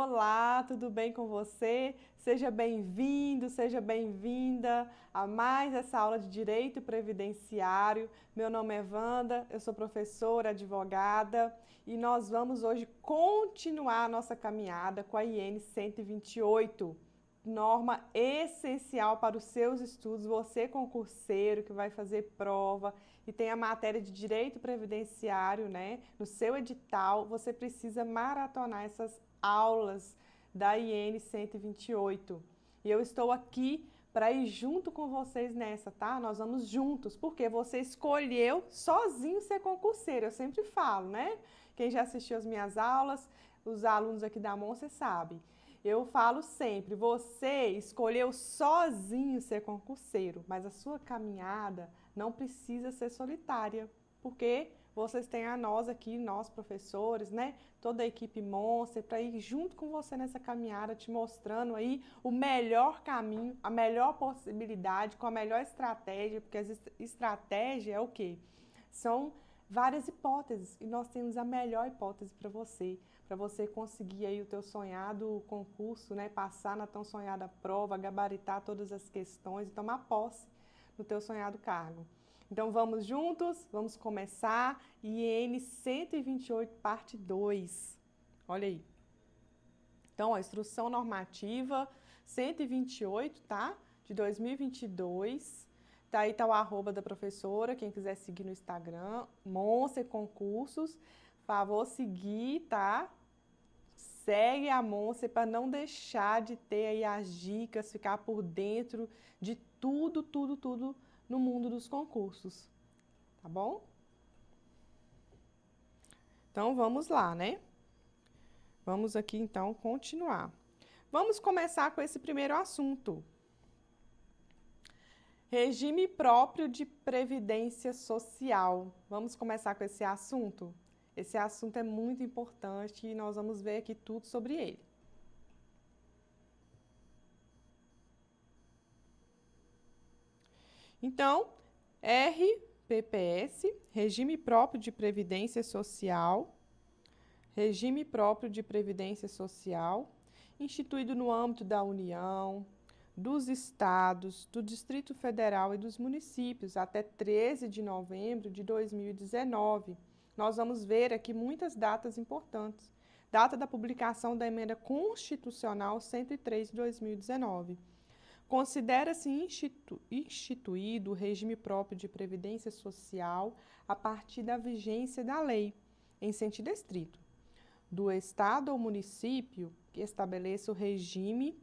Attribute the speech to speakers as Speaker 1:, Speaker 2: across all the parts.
Speaker 1: Olá, tudo bem com você? Seja bem-vindo, seja bem-vinda a mais essa aula de Direito Previdenciário. Meu nome é Wanda, eu sou professora, advogada e nós vamos hoje continuar a nossa caminhada com a IN 128, norma essencial para os seus estudos. Você concurseiro que vai fazer prova e tem a matéria de Direito Previdenciário, né, no seu edital, você precisa maratonar essas aulas da IN 128. E eu estou aqui para ir junto com vocês nessa, tá? Nós vamos juntos, porque você escolheu sozinho ser concurseiro, eu sempre falo, né? Quem já assistiu as minhas aulas, os alunos aqui da MON, você sabe. Eu falo sempre, você escolheu sozinho ser concurseiro, mas a sua caminhada não precisa ser solitária, porque vocês têm a nós aqui, nós professores, né? Toda a equipe Monster, para ir junto com você nessa caminhada, te mostrando aí o melhor caminho, a melhor possibilidade, com a melhor estratégia, porque as estratégia é o quê? São várias hipóteses e nós temos a melhor hipótese para você conseguir aí o teu sonhado concurso, né? Passar na tão sonhada prova, gabaritar todas as questões e tomar posse no teu sonhado cargo. Então vamos juntos, vamos começar IN 128, parte 2. Olha aí. Então, a instrução normativa 128, tá? De 2022. Tá aí, tá o arroba da professora, quem quiser seguir no Instagram, Monster Concursos. Favor seguir, tá? Segue a Monster para não deixar de ter aí as dicas, ficar por dentro de tudo no mundo dos concursos, tá bom? Então, vamos lá, né? Vamos aqui, então, continuar. Vamos começar com esse primeiro assunto. Regime próprio de previdência social. Vamos começar com esse assunto? Esse assunto é muito importante e nós vamos ver aqui tudo sobre ele. Então, RPPS, Regime Próprio de Previdência Social, Regime Próprio de Previdência Social, instituído no âmbito da União, dos estados, do Distrito Federal e dos municípios, até 13 de novembro de 2019. Nós vamos ver aqui muitas datas importantes. Data da publicação da Emenda Constitucional 103 de 2019. Considera-se instituído o regime próprio de previdência social a partir da vigência da lei, em sentido estrito, do Estado ou município que estabeleça o regime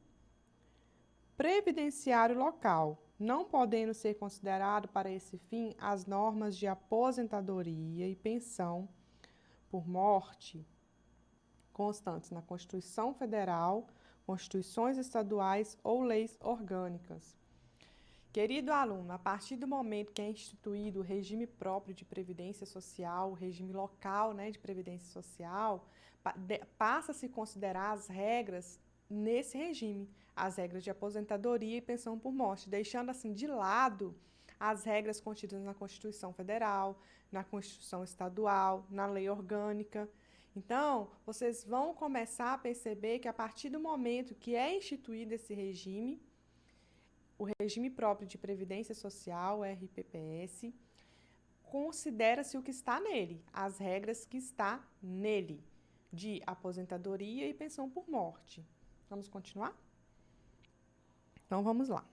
Speaker 1: previdenciário local, não podendo ser considerado para esse fim as normas de aposentadoria e pensão por morte constantes na Constituição Federal, constituições estaduais ou leis orgânicas. Querido aluno, a partir do momento que é instituído o regime próprio de previdência social, o regime local, né, de previdência social, passa a se considerar as regras nesse regime, as regras de aposentadoria e pensão por morte, deixando assim de lado as regras contidas na Constituição Federal, na Constituição Estadual, na lei orgânica. Então, vocês vão começar a perceber que a partir do momento que é instituído esse regime, o regime próprio de previdência social, RPPS, considera-se o que está nele, as regras que está nele, de aposentadoria e pensão por morte. Vamos continuar? Então, vamos lá.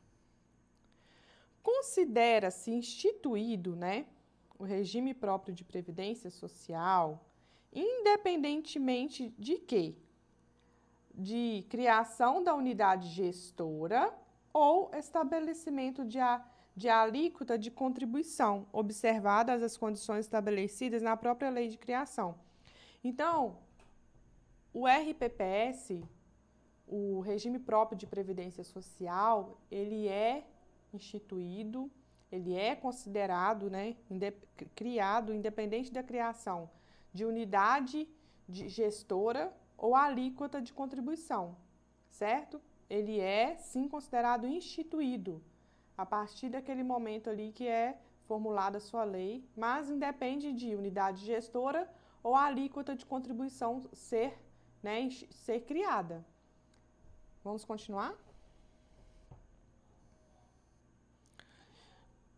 Speaker 1: Considera-se instituído, né, o regime próprio de previdência social, independentemente de quê? De criação da unidade gestora ou estabelecimento de alíquota de contribuição, observadas as condições estabelecidas na própria lei de criação. Então, o RPPS, o regime próprio de previdência social, ele é instituído, ele é considerado, né, criado, independente da criação de unidade de gestora ou alíquota de contribuição, certo? Ele é, sim, considerado instituído a partir daquele momento ali que é formulada a sua lei, mas independe de unidade gestora ou alíquota de contribuição ser né, ser criada. Vamos continuar?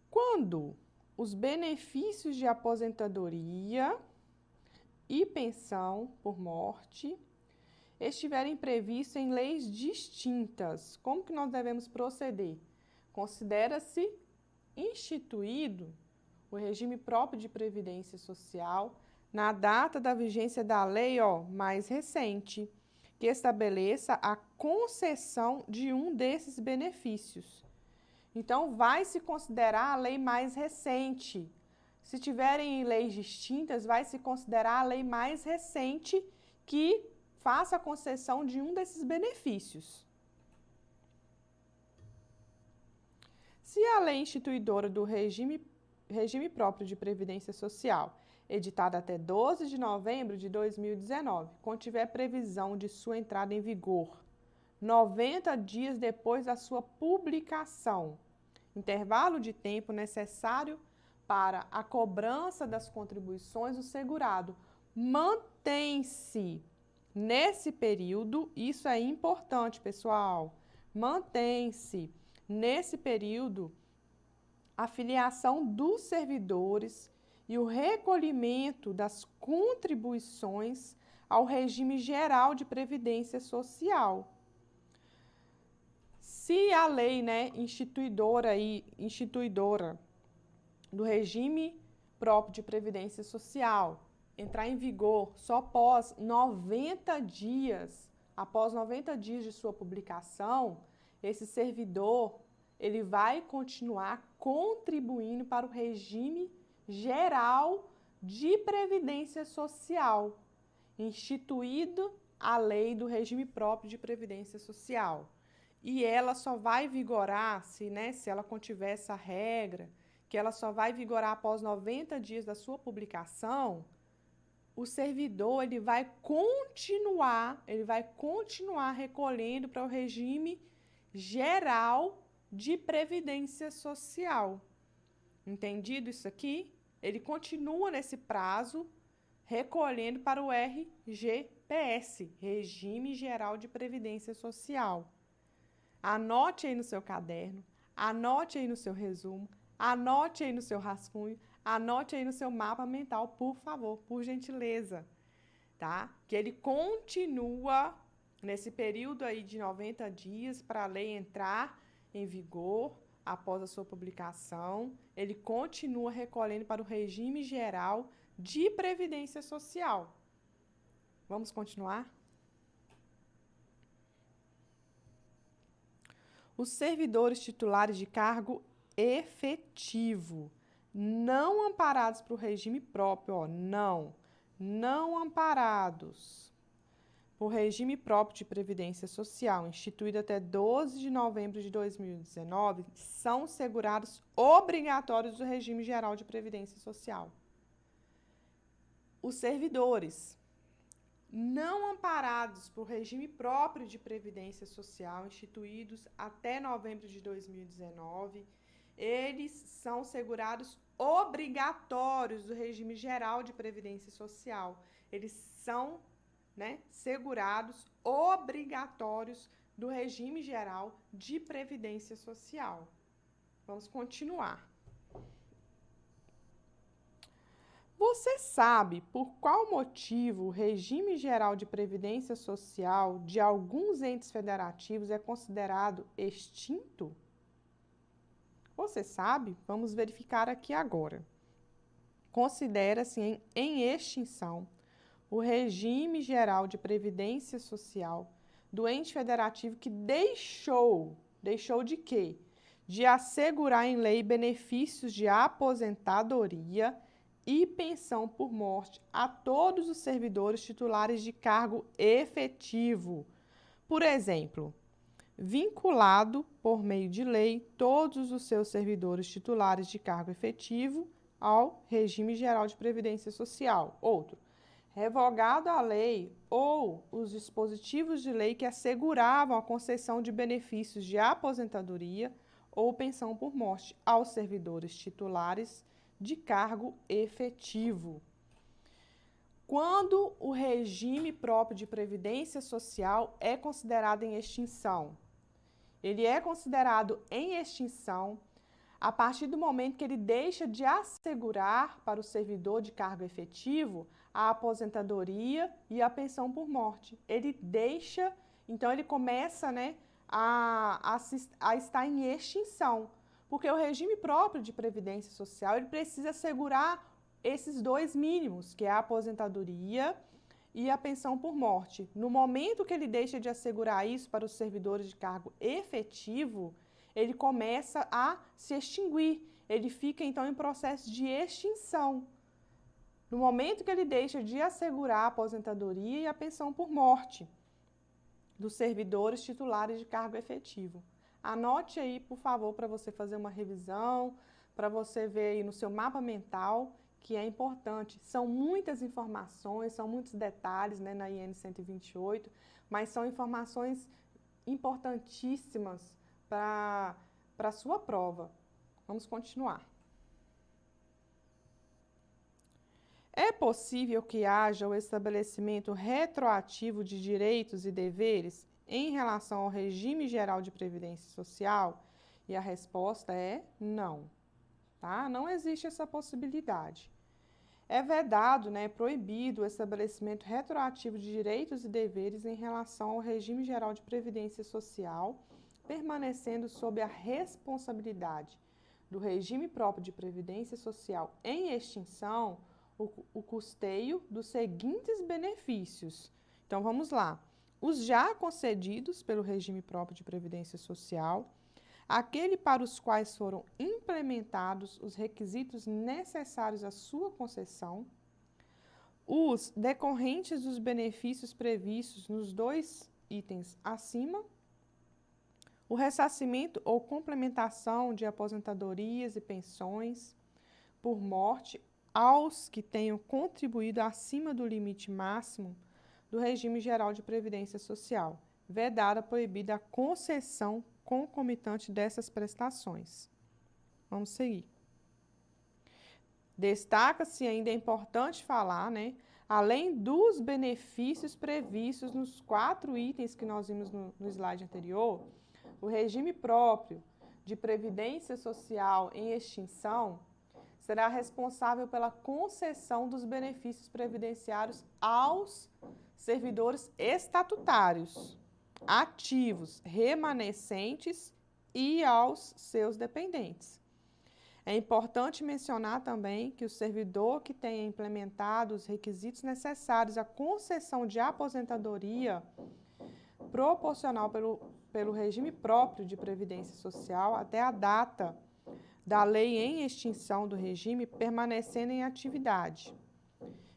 Speaker 1: Quando os benefícios de aposentadoria e pensão por morte estiverem previstos em leis distintas, como que nós devemos proceder? Considera-se instituído o regime próprio de previdência social na data da vigência da lei mais recente, que estabeleça a concessão de um desses benefícios. Então, vai se considerar a lei mais recente. Se tiverem leis distintas, vai se considerar a lei mais recente que faça a concessão de um desses benefícios. Se a lei instituidora do regime próprio de previdência social, editada até 12 de novembro de 2019, contiver previsão de sua entrada em vigor 90 dias depois da sua publicação, intervalo de tempo necessário para a cobrança das contribuições do segurado mantém-se nesse período, isso é importante, pessoal, mantém-se nesse período a filiação dos servidores e o recolhimento das contribuições ao regime geral de previdência social. Se a lei, instituidora do regime próprio de previdência social entrar em vigor só após 90 dias, de sua publicação, esse servidor ele vai continuar contribuindo para o regime geral de previdência social, instituído a lei do regime próprio de previdência social. E ela só vai vigorar, se ela contiver essa regra, que ela só vai vigorar após 90 dias da sua publicação, o servidor ele vai continuar recolhendo para o regime geral de previdência social. Entendido isso aqui? Ele continua nesse prazo recolhendo para o RGPS, Regime Geral de Previdência Social. Anote aí no seu caderno, anote aí no seu resumo, anote aí no seu rascunho, anote aí no seu mapa mental, por favor, por gentileza, tá? Que ele continua nesse período aí de 90 dias para a lei entrar em vigor após a sua publicação, ele continua recolhendo para o regime geral de previdência social. Vamos continuar? Os servidores titulares de cargo efetivo, não amparados para o regime próprio, não amparados por regime próprio de previdência social, instituído até 12 de novembro de 2019, são segurados obrigatórios do regime geral de previdência social. Os servidores não amparados por regime próprio de previdência social, instituídos até novembro de 2019, eles são segurados obrigatórios do regime geral de previdência social. Eles são segurados obrigatórios do regime geral de previdência social. Vamos continuar. Você sabe por qual motivo o regime geral de previdência social de alguns entes federativos é considerado extinto? Você sabe? Vamos verificar aqui agora. Considera-se em extinção o regime geral de previdência social do ente federativo que deixou de quê? De assegurar em lei benefícios de aposentadoria e pensão por morte a todos os servidores titulares de cargo efetivo. Por exemplo, vinculado por meio de lei todos os seus servidores titulares de cargo efetivo ao regime geral de previdência social. Outro, revogado a lei ou os dispositivos de lei que asseguravam a concessão de benefícios de aposentadoria ou pensão por morte aos servidores titulares de cargo efetivo. Quando o regime próprio de previdência social é considerado em extinção? Ele é considerado em extinção a partir do momento que ele deixa de assegurar para o servidor de cargo efetivo a aposentadoria e a pensão por morte. Ele deixa, então ele começa, né, a estar em extinção, porque o regime próprio de previdência social ele precisa assegurar esses dois mínimos, que é a aposentadoria e a pensão por morte. No momento que ele deixa de assegurar isso para os servidores de cargo efetivo, ele começa a se extinguir. Ele fica, então, em processo de extinção. No momento que ele deixa de assegurar a aposentadoria e a pensão por morte dos servidores titulares de cargo efetivo. Anote aí, por favor, para você fazer uma revisão, para você ver aí no seu mapa mental, que é importante. São muitas informações, são muitos detalhes, né, na IN 128, mas são informações importantíssimas para a sua prova. Vamos continuar. É possível que haja o estabelecimento retroativo de direitos e deveres em relação ao regime geral de previdência social? E a resposta é não, tá? Não existe essa possibilidade. É vedado, né, proibido o estabelecimento retroativo de direitos e deveres em relação ao regime geral de previdência social, permanecendo sob a responsabilidade do regime próprio de previdência social em extinção o custeio dos seguintes benefícios. Então, vamos lá. Os já concedidos pelo regime próprio de previdência social, aquele para os quais foram implementados os requisitos necessários à sua concessão, os decorrentes dos benefícios previstos nos dois itens acima, o ressarcimento ou complementação de aposentadorias e pensões por morte aos que tenham contribuído acima do limite máximo do regime geral de previdência social, vedada, proibida a concessão concomitante dessas prestações. Vamos seguir. Destaca-se ainda, é importante falar, né, além dos benefícios previstos nos 4 itens que nós vimos no slide anterior, o regime próprio de previdência social em extinção será responsável pela concessão dos benefícios previdenciários aos servidores estatutários, ativos, remanescentes e aos seus dependentes. É importante mencionar também que o servidor que tenha implementado os requisitos necessários à concessão de aposentadoria proporcional pelo regime próprio de previdência social até a data da lei em extinção do regime permanecendo em atividade.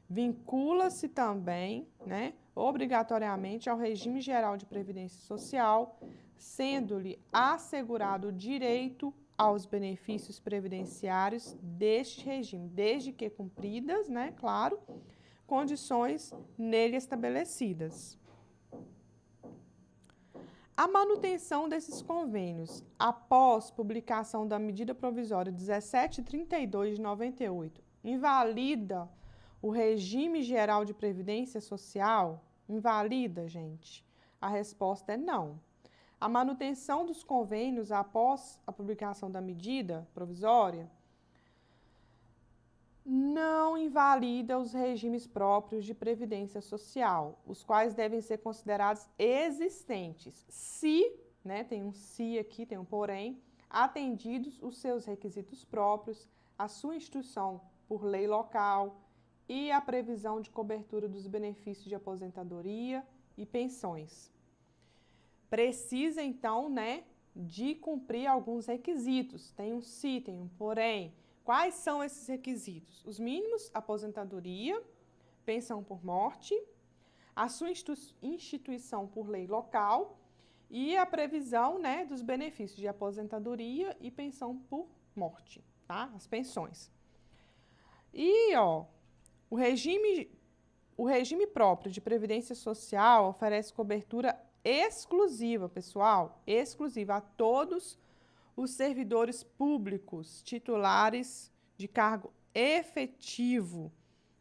Speaker 1: Vincula-se também, né, obrigatoriamente ao regime geral de previdência social, sendo-lhe assegurado o direito aos benefícios previdenciários deste regime, desde que cumpridas, né, claro, condições nele estabelecidas. A manutenção desses convênios, após publicação da medida provisória 1732 de 98, invalida o regime geral de previdência social? Invalida, gente? A resposta é não. A manutenção dos convênios após a publicação da medida provisória não invalida os regimes próprios de previdência social, os quais devem ser considerados existentes, se, né, tem um se aqui, tem um porém, atendidos os seus requisitos próprios, a sua instituição por lei local e a previsão de cobertura dos benefícios de aposentadoria e pensões. Precisa, então, né, de cumprir alguns requisitos, tem um se, tem um porém. Quais são esses requisitos? Os mínimos: aposentadoria, pensão por morte, a sua instituição por lei local e a previsão, né, dos benefícios de aposentadoria e pensão por morte, tá? As pensões. E, ó, o regime próprio de previdência social oferece cobertura exclusiva, pessoal, exclusiva a todos os servidores públicos titulares de cargo efetivo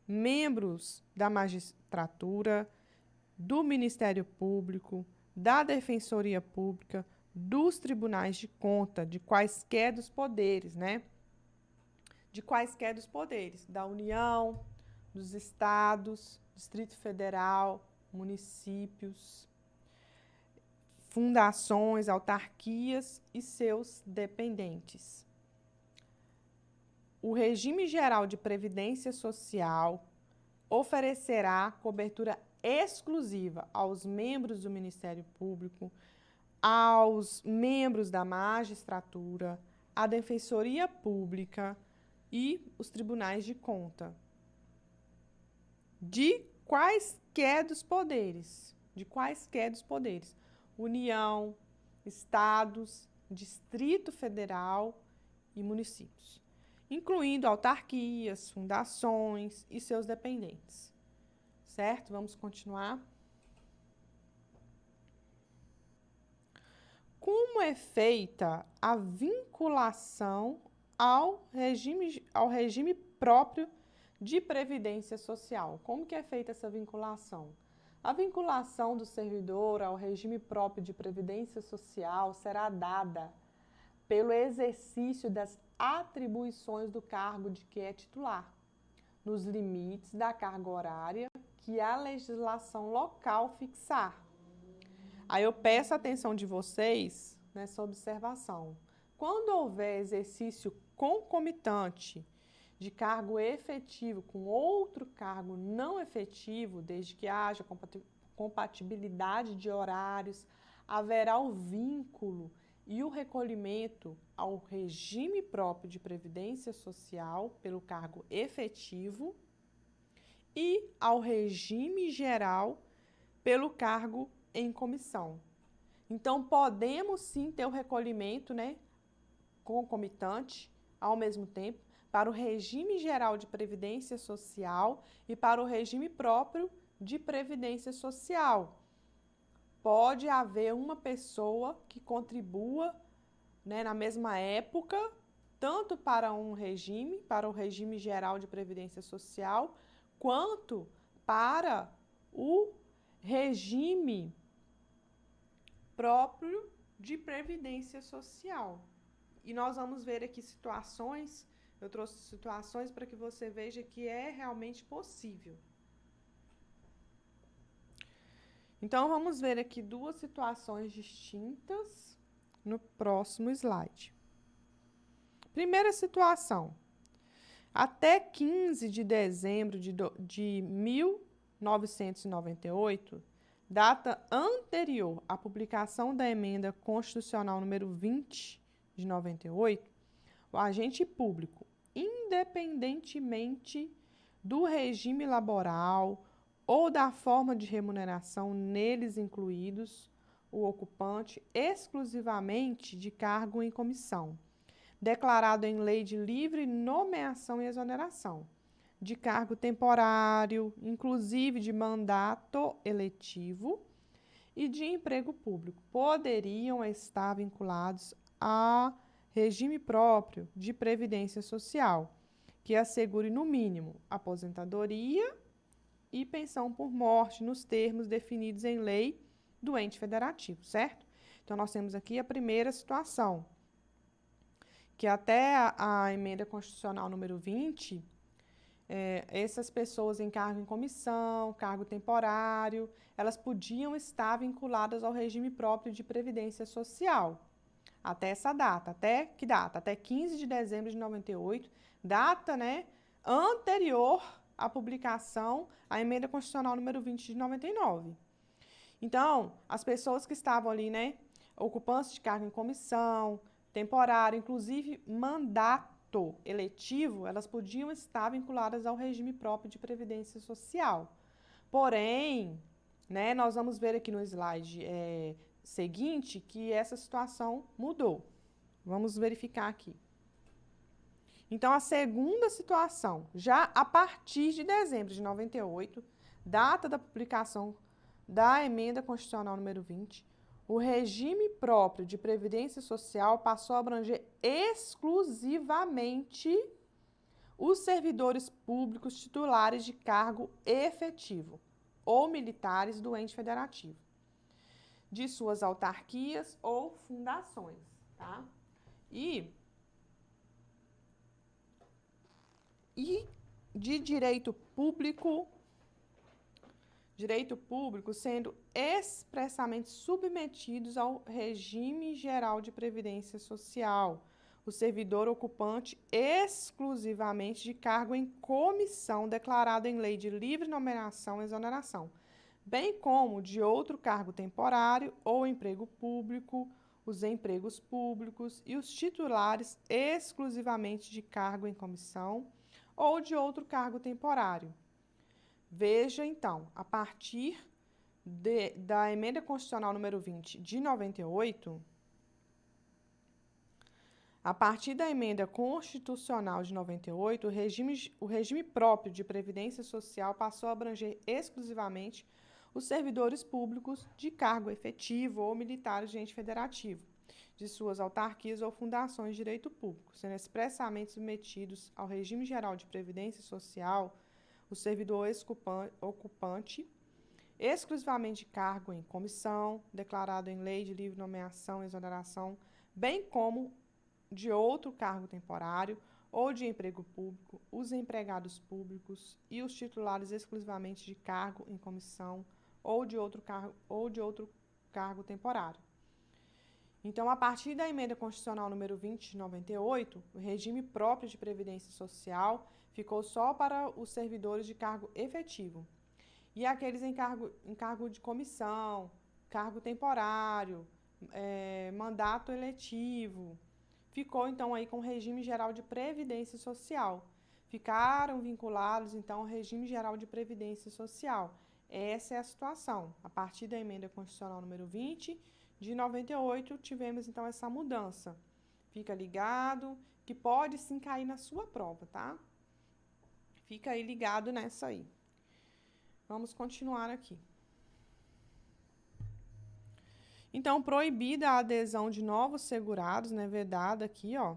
Speaker 1: membros da magistratura, do Ministério Público, da Defensoria Pública, dos tribunais de conta, de quaisquer dos poderes, né? De quaisquer dos poderes, da União, dos estados, Distrito Federal, municípios, fundações, autarquias e seus dependentes. O regime geral de previdência social oferecerá cobertura exclusiva aos membros do Ministério Público, aos membros da magistratura, à Defensoria Pública e os tribunais de conta. De quaisquer dos poderes, União, estados, Distrito Federal e municípios, incluindo autarquias, fundações e seus dependentes. Certo? Vamos continuar. Como é feita a vinculação ao regime próprio de previdência social? Como que é feita essa vinculação? A vinculação do servidor ao regime próprio de previdência social será dada pelo exercício das atribuições do cargo de que é titular, nos limites da carga horária que a legislação local fixar. Aí eu peço a atenção de vocês nessa observação. Quando houver exercício concomitante de cargo efetivo com outro cargo não efetivo, desde que haja compatibilidade de horários, haverá o vínculo e o recolhimento ao regime próprio de previdência social pelo cargo efetivo e ao regime geral pelo cargo em comissão. Então, podemos sim ter o recolhimento, né, concomitante, ao mesmo tempo, para o regime geral de previdência social e para o regime próprio de previdência social. Pode haver uma pessoa que contribua, né, na mesma época, tanto para o regime geral de previdência social, quanto para o regime próprio de previdência social. E nós vamos ver aqui situações, eu trouxe situações para que você veja que é realmente possível. Então, vamos ver aqui duas situações distintas no próximo slide. Primeira situação. Até 15 de dezembro de 1998, data anterior à publicação da Emenda Constitucional número 20 de 98, o agente público, independentemente do regime laboral ou da forma de remuneração neles incluídos, o ocupante exclusivamente de cargo em comissão, declarado em lei de livre nomeação e exoneração, de cargo temporário, inclusive de mandato eletivo e de emprego público, poderiam estar vinculados a regime próprio de previdência social, que assegure, no mínimo, aposentadoria e pensão por morte nos termos definidos em lei do ente federativo, certo? Então, nós temos aqui a primeira situação, que até a Emenda Constitucional número 20, essas pessoas em cargo em comissão, cargo temporário, elas podiam estar vinculadas ao regime próprio de previdência social. Até essa data. Até que data? Até 15 de dezembro de 98, data, né, anterior à publicação, à Emenda Constitucional número 20 de 99. Então, as pessoas que estavam ali, né, ocupantes de cargo em comissão, temporário, inclusive mandato eletivo, elas podiam estar vinculadas ao regime próprio de previdência social. Porém, né, nós vamos ver aqui no slide seguinte que essa situação mudou. Vamos verificar aqui. Então, a segunda situação, já a partir de dezembro de 98, data da publicação da Emenda Constitucional número 20, o regime próprio de previdência social passou a abranger exclusivamente os servidores públicos titulares de cargo efetivo ou militares do ente federativo, de suas autarquias ou fundações, tá? E de direito público sendo expressamente submetidos ao regime geral de previdência social, o servidor ocupante exclusivamente de cargo em comissão declarado em lei de livre nomeação e exoneração, bem como de outro cargo temporário ou emprego público, os empregos públicos e os titulares exclusivamente de cargo em comissão ou de outro cargo temporário. Veja, então, a partir da Emenda Constitucional número 20 de 98, a partir da Emenda Constitucional de 98, o regime próprio de previdência social passou a abranger exclusivamente os servidores públicos de cargo efetivo ou militares de ente federativo, de suas autarquias ou fundações de direito público, sendo expressamente submetidos ao regime geral de previdência social o servidor ocupante exclusivamente de cargo em comissão, declarado em lei de livre nomeação e exoneração, bem como de outro cargo temporário ou de emprego público, os empregados públicos e os titulares exclusivamente de cargo em comissão ou de outro cargo temporário. Então, a partir da Emenda Constitucional número 20 de 98, o regime próprio de previdência social ficou só para os servidores de cargo efetivo. E aqueles em cargo de comissão, cargo temporário, mandato eletivo, ficou então aí com o regime geral de previdência social. Ficaram vinculados então ao regime geral de previdência social. Essa é a situação. A partir da Emenda Constitucional número 20 de 98, tivemos então essa mudança. Fica ligado que pode sim cair na sua prova, tá? Fica aí ligado nessa aí. Vamos continuar aqui. Então, proibida a adesão de novos segurados, né? Vedada aqui, ó.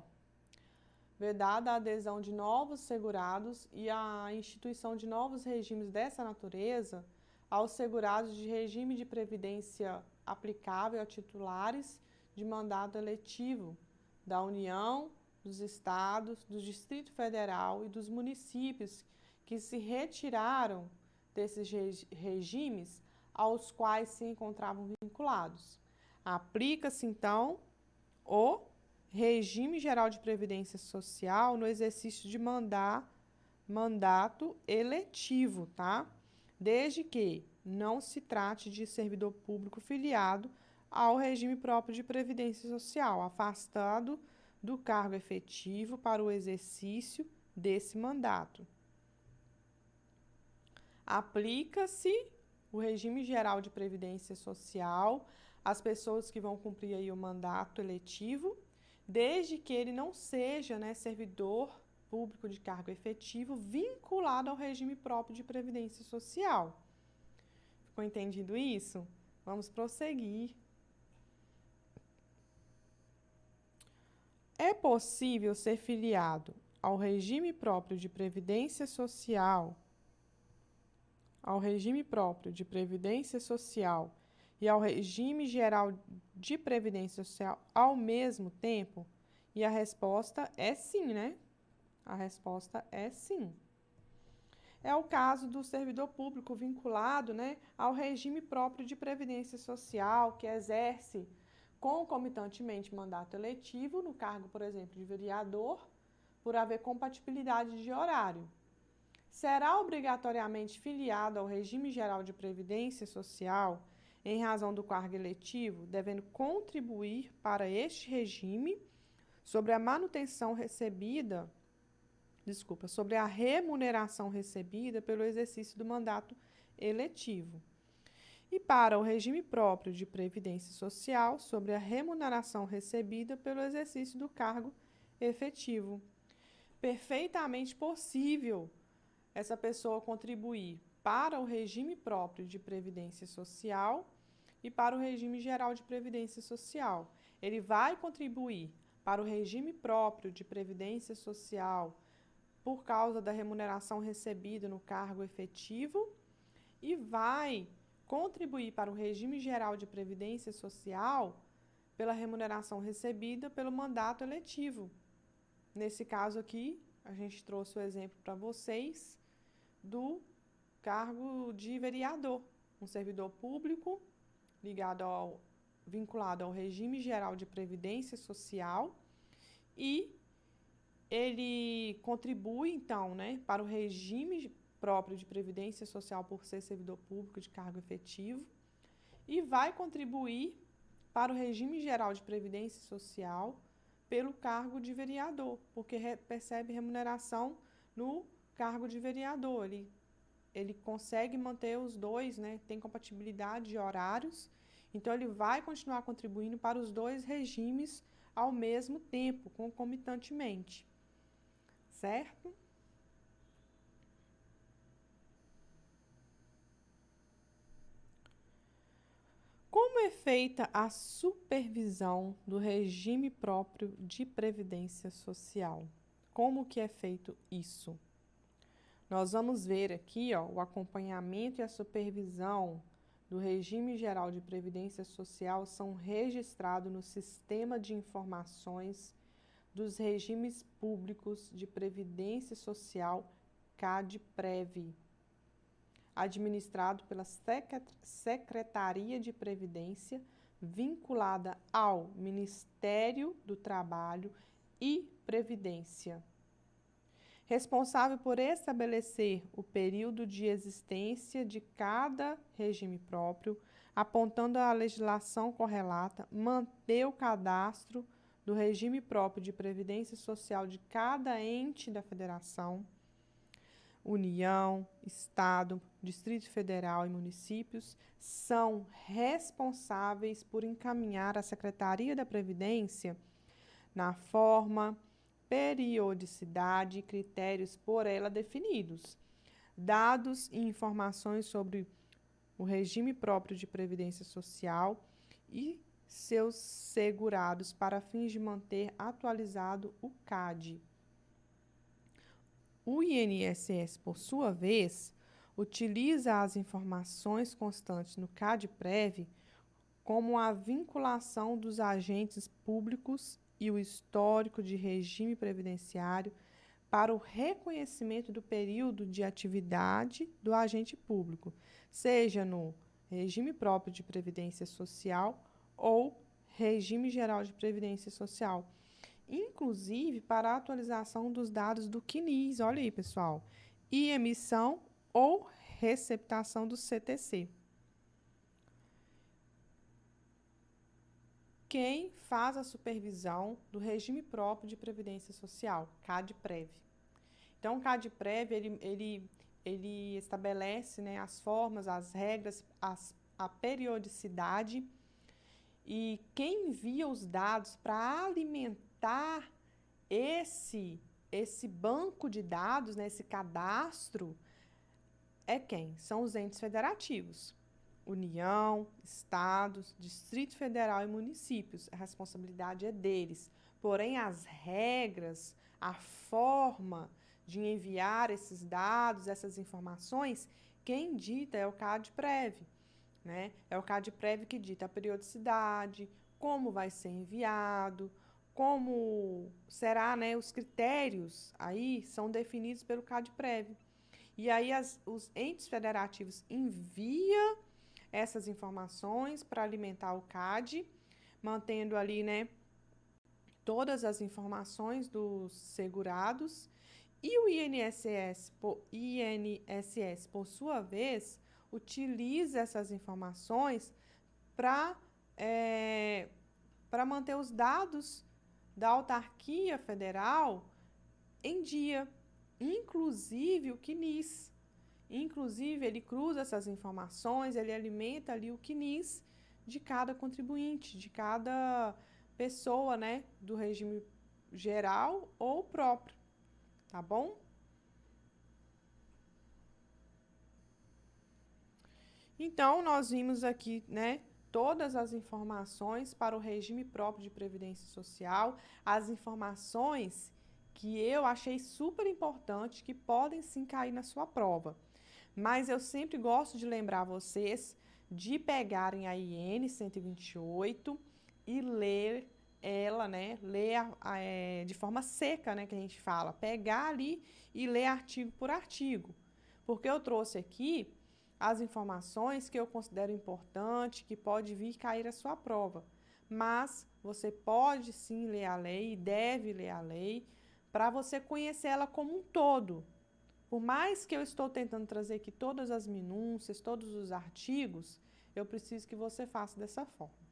Speaker 1: Vedada a adesão de novos segurados e a instituição de novos regimes dessa natureza aos segurados de regime de previdência aplicável a titulares de mandato eletivo da União, dos Estados, do Distrito Federal e dos municípios que se retiraram desses regimes aos quais se encontravam vinculados. Aplica-se, então, o regime geral de previdência social no exercício de mandato eletivo, tá? Desde que não se trate de servidor público filiado ao regime próprio de previdência social, afastado do cargo efetivo para o exercício desse mandato. Aplica-se o regime geral de previdência social às pessoas que vão cumprir aí o mandato eletivo, desde que ele não seja, né, servidor público de cargo efetivo vinculado ao regime próprio de previdência social. Ficou entendido isso? Vamos prosseguir. É possível ser filiado ao regime próprio de previdência social, e ao regime geral de previdência social ao mesmo tempo? E a resposta é sim, né? A resposta é sim. É o caso do servidor público vinculado, né, ao regime próprio de previdência social, que exerce concomitantemente mandato eletivo no cargo, por exemplo, de vereador, por haver compatibilidade de horário. Será obrigatoriamente filiado ao regime geral de previdência social em razão do cargo eletivo, devendo contribuir para este regime sobre a remuneração recebida pelo exercício do mandato eletivo. E para o regime próprio de previdência social, sobre a remuneração recebida pelo exercício do cargo efetivo. Perfeitamente possível essa pessoa contribuir para o regime próprio de previdência social e para o regime geral de previdência social. Ele vai contribuir para o regime próprio de previdência social por causa da remuneração recebida no cargo efetivo e vai contribuir para o regime geral de previdência social pela remuneração recebida pelo mandato eletivo. Nesse caso aqui, a gente trouxe o exemplo para vocês do cargo de vereador, um servidor público vinculado ao regime geral de previdência social e ele contribui, então, né, para o regime próprio de previdência social por ser servidor público de cargo efetivo e vai contribuir para o regime geral de previdência social pelo cargo de vereador, porque percebe remuneração no cargo de vereador. Ele consegue manter os dois, né? Tem compatibilidade de horários, então ele vai continuar contribuindo para os dois regimes ao mesmo tempo, concomitantemente, certo? Como é feita a supervisão do regime próprio de previdência social? Como que é feito isso? Nós vamos ver aqui, ó, o acompanhamento e a supervisão do regime geral de previdência social são registrados no Sistema de Informações dos Regimes Públicos de Previdência Social, CADPREV, administrado pela Secretaria de Previdência, vinculada ao Ministério do Trabalho e Previdência, responsável por estabelecer o período de existência de cada regime próprio, apontando a legislação correlata, manter o cadastro do regime próprio de previdência social de cada ente da federação, União, Estado, Distrito Federal e municípios são responsáveis por encaminhar à Secretaria da Previdência, na forma, periodicidade e critérios por ela definidos, dados e informações sobre o regime próprio de previdência social e seus segurados para fins de manter atualizado o CAD. O INSS, por sua vez, utiliza as informações constantes no CADPREV como a vinculação dos agentes públicos e o histórico de regime previdenciário para o reconhecimento do período de atividade do agente público, seja no regime próprio de previdência social ou regime geral de previdência social, inclusive para a atualização dos dados do CNIS, olha aí, pessoal, e emissão ou receptação do CTC. Quem faz a supervisão do regime próprio de previdência social, CADPREV. Então, o CADPREV, ele estabelece, né, as formas, as regras, a periodicidade, e quem envia os dados para alimentar esse banco de dados, né, esse cadastro, é quem? São os entes federativos. União, Estados, Distrito Federal e municípios. A responsabilidade é deles. Porém, as regras, a forma de enviar esses dados, essas informações, quem dita é o CADPREV, né? É o CADPREV que dita a periodicidade, como vai ser enviado, como será, né? Os critérios aí são definidos pelo CADPREV. E aí os entes federativos enviam essas informações para alimentar o CAD, mantendo ali, né, todas as informações dos segurados, e o INSS, por sua vez, utiliza essas informações para manter os dados da autarquia federal em dia, inclusive o CNIS. Inclusive, ele cruza essas informações, ele alimenta ali o CNIS de cada contribuinte, de cada pessoa, né, do regime geral ou próprio, tá bom? Então, nós vimos aqui, né, todas as informações para o regime próprio de previdência social, as informações que eu achei super importante, que podem sim cair na sua prova. Mas eu sempre gosto de lembrar vocês de pegarem a IN 128 e ler ela, né? Ler de forma seca, né? Que a gente fala. Pegar ali e ler artigo por artigo. Porque eu trouxe aqui as informações que eu considero importante, que pode vir cair a sua prova. Mas você pode sim ler a lei e deve ler a lei para você conhecer ela como um todo. Por mais que eu estou tentando trazer aqui todas as minúcias, todos os artigos, eu preciso que você faça dessa forma.